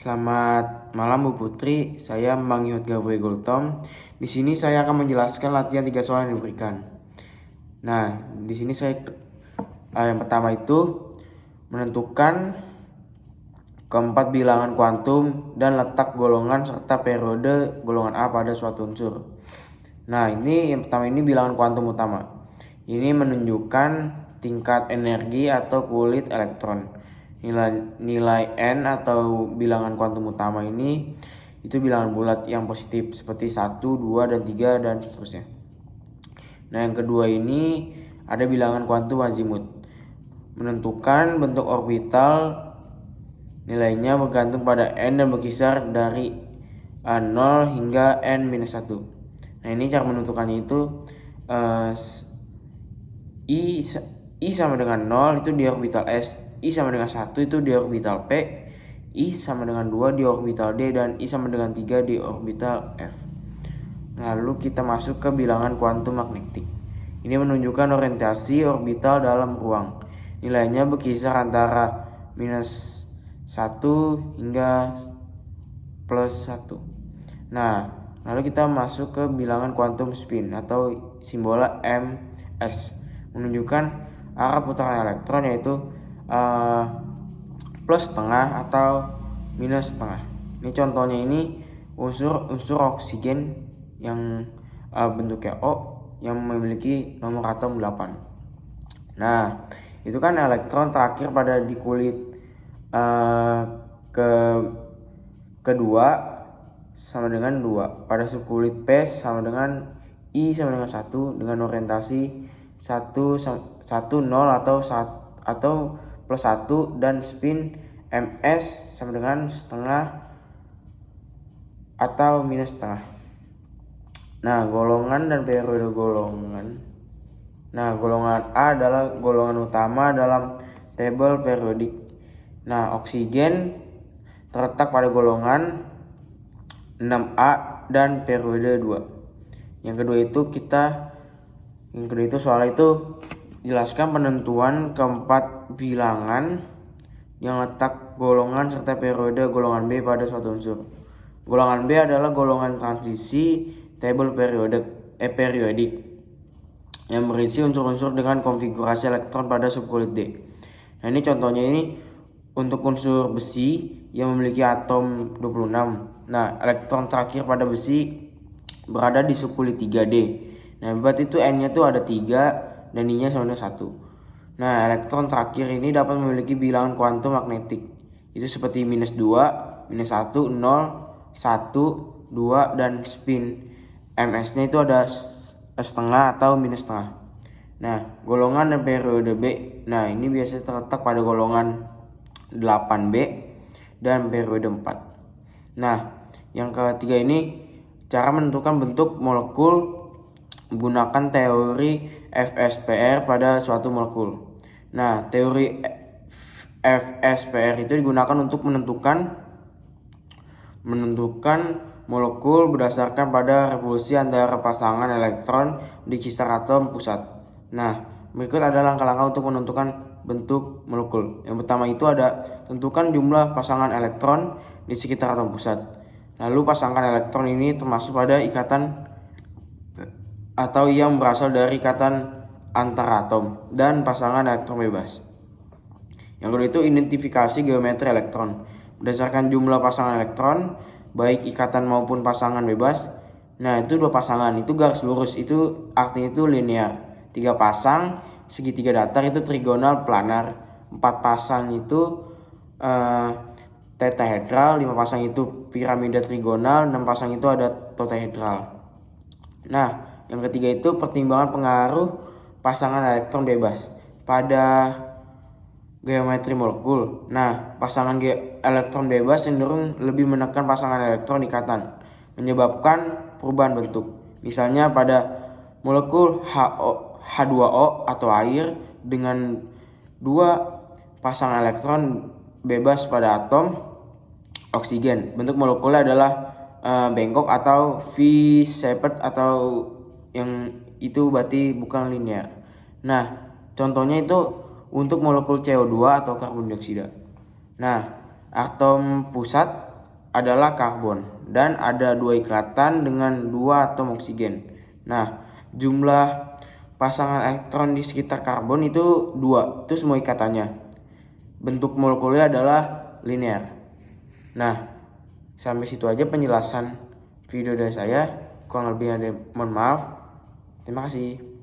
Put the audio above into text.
Selamat malam Bu Putri, saya Bang Gabriel Gultom. Di sini saya akan menjelaskan latihan 3 soal yang diberikan. Nah, di sini yang pertama itu menentukan keempat bilangan kuantum dan letak golongan serta periode golongan A pada suatu unsur. Nah, yang pertama ini bilangan kuantum utama. Ini menunjukkan tingkat energi atau kulit elektron. Nilai N atau bilangan kuantum utama ini itu bilangan bulat yang positif seperti 1, 2, dan 3 dan seterusnya. Nah, yang kedua ini ada bilangan kuantum azimut. Menentukan bentuk orbital, nilainya bergantung pada N dan berkisar dari 0 hingga N-1. Nah, ini cara menentukannya itu I sama dengan 0 itu di orbital S, I sama dengan 1 itu di orbital P, I sama dengan 2 di orbital D, dan I sama dengan 3 di orbital F. Lalu kita masuk ke bilangan kuantum magnetik. Ini menunjukkan orientasi orbital dalam ruang. Nilainya berkisar antara -1 hingga +1. Nah, lalu kita masuk ke bilangan kuantum spin atau simbolnya ms. Menunjukkan arah putaran elektron yaitu plus setengah atau minus setengah. Ini contohnya ini unsur oksigen yang bentuknya O yang memiliki nomor atom 8. Nah, itu kan elektron terakhir pada di kulit kedua sama dengan 2. Pada subkulit P sama dengan I sama dengan 1 dengan orientasi 1, 0 atau plus 1, dan spin ms sama dengan setengah atau minus setengah. Nah, golongan dan periode golongan. Nah, golongan A adalah golongan utama dalam tabel periodik. Nah, oksigen terletak pada golongan 6A dan periode 2. Yang kedua itu soal itu jelaskan penentuan keempat bilangan yang letak golongan serta periode golongan B pada suatu unsur. Golongan B adalah golongan transisi tabel periodik yang berisi unsur-unsur dengan konfigurasi elektron pada subkulit D. Nah, ini contohnya ini untuk unsur besi yang memiliki atom 26. Nah, elektron terakhir pada besi berada di subkulit 3D. Nah, berarti itu N-nya tuh ada 3 dan I-nya sama dengan 1. Nah, elektron terakhir ini dapat memiliki bilangan kuantum magnetik. Itu seperti -2, -1, 0, 1, 2, dan spin ms-nya itu ada setengah atau minus setengah. Nah, golongan dan periode B. Nah, ini biasanya terletak pada golongan 8B dan periode 4. Nah, yang ketiga ini cara menentukan bentuk molekul menggunakan teori FSPR pada suatu molekul. Nah, teori FSPR itu digunakan untuk menentukan molekul berdasarkan pada revolusi antara pasangan elektron di kisar atom pusat. Nah, berikut ada langkah-langkah untuk menentukan bentuk molekul. Yang pertama itu ada tentukan jumlah pasangan elektron di sekitar atom pusat. Lalu pasangan elektron ini termasuk pada ikatan atau yang berasal dari ikatan antar atom dan pasangan elektron bebas. Yang kedua itu identifikasi geometri elektron. Berdasarkan jumlah pasangan elektron, baik ikatan maupun pasangan bebas. Nah, itu 2 pasangan, itu garis lurus, itu artinya itu linear. 3 pasang, segitiga datar itu trigonal planar. 4 pasang itu tetahedral, 5 pasang itu piramida trigonal, 6 pasang itu ada dodahedral. Nah, yang ketiga itu pertimbangan pengaruh pasangan elektron bebas pada geometri molekul. Nah, pasangan elektron bebas cenderung lebih menekan pasangan elektron ikatan, menyebabkan perubahan bentuk. Misalnya pada molekul H2O atau air dengan 2 pasangan elektron bebas pada atom oksigen, bentuk molekulnya adalah bengkok atau V-shaped atau yang itu berarti bukan linear. Nah, contohnya itu untuk molekul CO2 atau karbon dioksida. Nah, atom pusat adalah karbon dan ada 2 ikatan dengan 2 atom oksigen. Nah, jumlah pasangan elektron di sekitar karbon itu 2, itu semua ikatannya. Bentuk molekulnya adalah linear. Nah, sampai situ aja penjelasan video dari saya. Kurang lebih ada mohon maaf. Terima kasih.